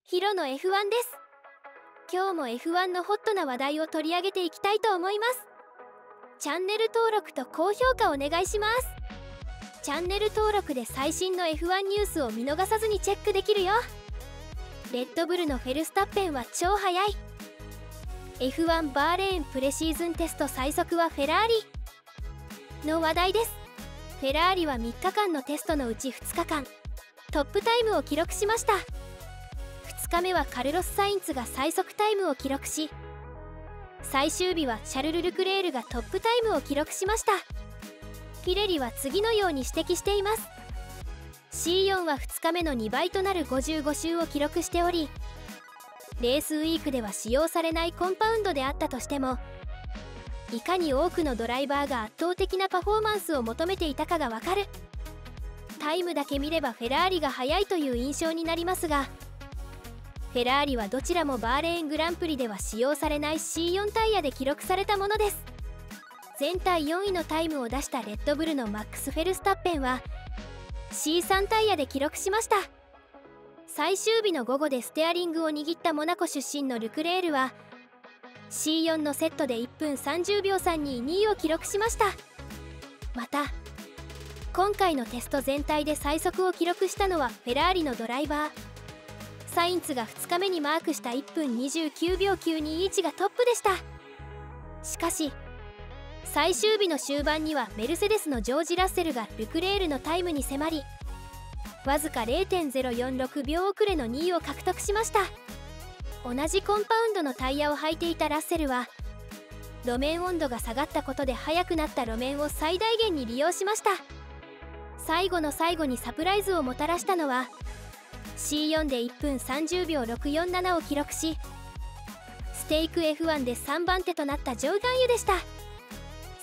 ヒロの F1 です。今日も F1 のホットな話題を取り上げていきたいと思います。チャンネル登録と高評価お願いします。チャンネル登録で最新の F1 ニュースを見逃さずにチェックできるよ。レッドブルのフェルスタッペンは超速い。 F1 バーレーンプレシーズンテスト最速はフェラーリの話題です。フェラーリは3日間のテストのうち2日間トップタイムを記録しました。2日目はカルロス・サインツが最速タイムを記録し、最終日はシャルル・ルクレールがトップタイムを記録しました。ピレリは次のように指摘しています。 C4 は2日目の2倍となる55周を記録しており、レースウィークでは使用されないコンパウンドであったとしても、いかに多くのドライバーが圧倒的なパフォーマンスを求めていたかがわかる。タイムだけ見ればフェラーリが速いという印象になりますが、フェラーリはどちらもバーレーングランプリでは使用されない C4 タイヤで記録されたものです。全体4位のタイムを出したレッドブルのマックス・フェルスタッペンは C3 タイヤで記録しました。最終日の午後でステアリングを握ったモナコ出身のルクレールは C4 のセットで1分30秒3に2位を記録しました。また今回のテスト全体で最速を記録したのはフェラーリのドライバーサインツが2日目にマークした1分29秒921がトップでした。しかし最終日の終盤にはメルセデスのジョージ・ラッセルがルクレールのタイムに迫り、わずか 0.046 秒遅れの2位を獲得しました。同じコンパウンドのタイヤを履いていたラッセルは路面温度が下がったことで速くなった路面を最大限に利用しました。最後の最後にサプライズをもたらしたのはC4 で1分30秒647を記録し、ステイク F1 で3番手となったジョー・ガンユでした。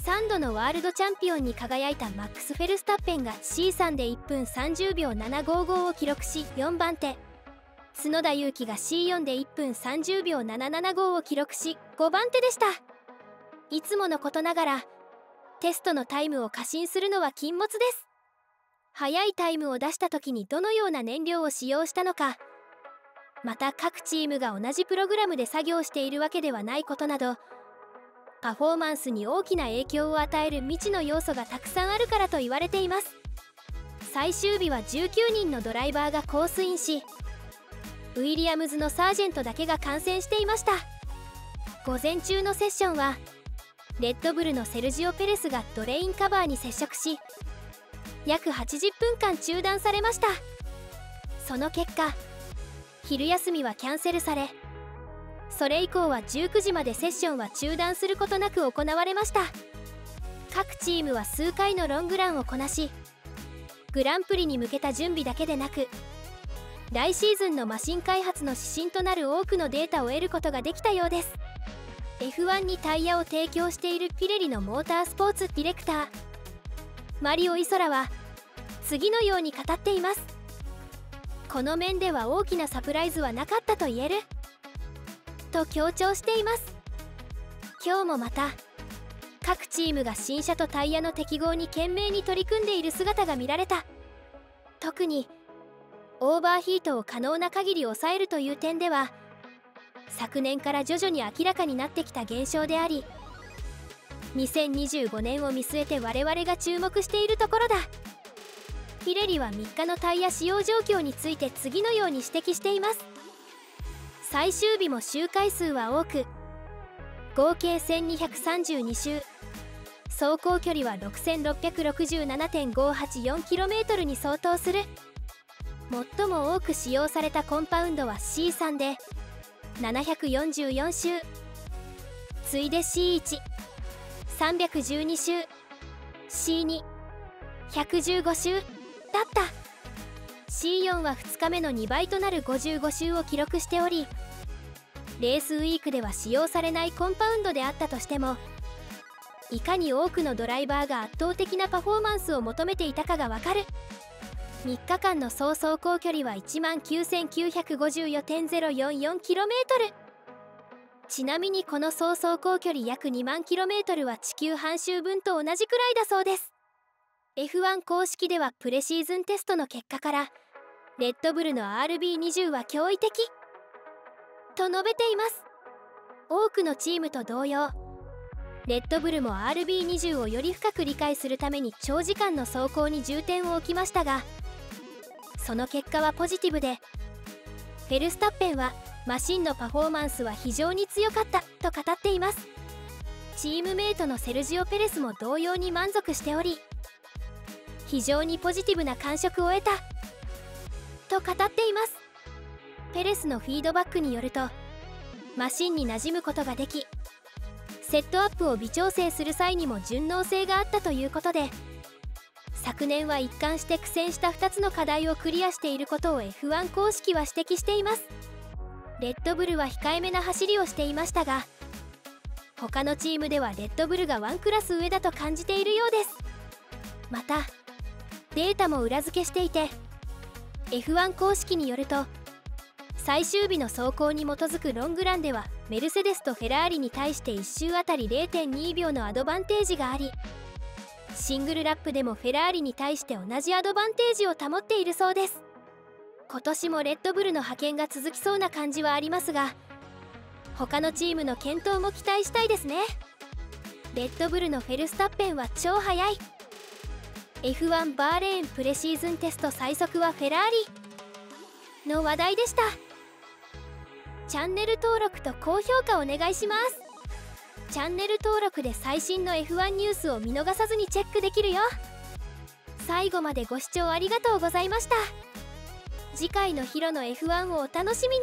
3度のワールドチャンピオンに輝いたマックス・フェルスタッペンが C3 で1分30秒755を記録し4番手、角田裕樹が C4 で1分30秒775を記録し5番手でした。いつものことながらテストのタイムを過信するのは禁物です。速いタイムを出した時にどのような燃料を使用したのか、また各チームが同じプログラムで作業しているわけではないことなど、パフォーマンスに大きな影響を与える未知の要素がたくさんあるからと言われています。最終日は19人のドライバーがコースインし、ウィリアムズのサージェントだけが観戦していました。午前中のセッションはレッドブルのセルジオ・ペレスがドレインカバーに接触し、約80分間中断されました。その結果昼休みはキャンセルされ、それ以降は19時までセッションは中断することなく行われました。各チームは数回のロングランをこなし、グランプリに向けた準備だけでなく、来シーズンのマシン開発の指針となる多くのデータを得ることができたようです。 F1 にタイヤを提供しているピレリのモータースポーツディレクターマリオ・イソラは次のように語っています。この面では大きなサプライズはなかったと言えると強調しています。今日もまた各チームが新車とタイヤの適合に懸命に取り組んでいる姿が見られた。特にオーバーヒートを可能な限り抑えるという点では昨年から徐々に明らかになってきた現象であり、2025年を見据えて我々が注目しているところだ。ピレリは3日のタイヤ使用状況について次のように指摘しています。最終日も周回数は多く、合計1232周、走行距離は 6667.584km に相当する。最も多く使用されたコンパウンドは C3 で744周、次いで C1、312周、C2、115周だった。 C4 は2日目の2倍となる55周を記録しており、レースウィークでは使用されないコンパウンドであったとしても、いかに多くのドライバーが圧倒的なパフォーマンスを求めていたかがわかる。3日間の総走行距離は 19,954.044km。 ちなみにこの総走行距離約2万 km は地球半周分と同じくらいだそうです。 F1 公式ではプレシーズンテストの結果からレッドブルの RB20 は驚異的と述べています。多くのチームと同様、レッドブルも RB20 をより深く理解するために長時間の走行に重点を置きましたが、その結果はポジティブで、フェルスタッペンはマシンのパフォーマンスは非常に強かったと語っています。チームメイトのセルジオ・ペレスも同様に満足しており、非常にポジティブな感触を得たと語っています。ペレスのフィードバックによると、マシンに馴染むことができ、セットアップを微調整する際にも順応性があったということで、昨年は一貫して苦戦した2つの課題をクリアしていることを F1 公式は指摘しています。レッドブルは控えめな走りをしていましたが、他のチームではレッドブルがワンクラス上だと感じているようです。またデータも裏付けしていて、 F1 公式によると、最終日の走行に基づくロングランではメルセデスとフェラーリに対して1周あたり 0.2 秒のアドバンテージがあり、シングルラップでもフェラーリに対して同じアドバンテージを保っているそうです。今年もレッドブルの覇権が続きそうな感じはありますが、他のチームの健闘も期待したいですね。レッドブルのフェルスタッペンは超速い。 F1 バーレーンプレシーズンテスト最速はフェラーリの話題でした。チャンネル登録と高評価お願いします。チャンネル登録で最新の F1 ニュースを見逃さずにチェックできるよ。最後までご視聴ありがとうございました。次回のヒロの F1 をお楽しみに。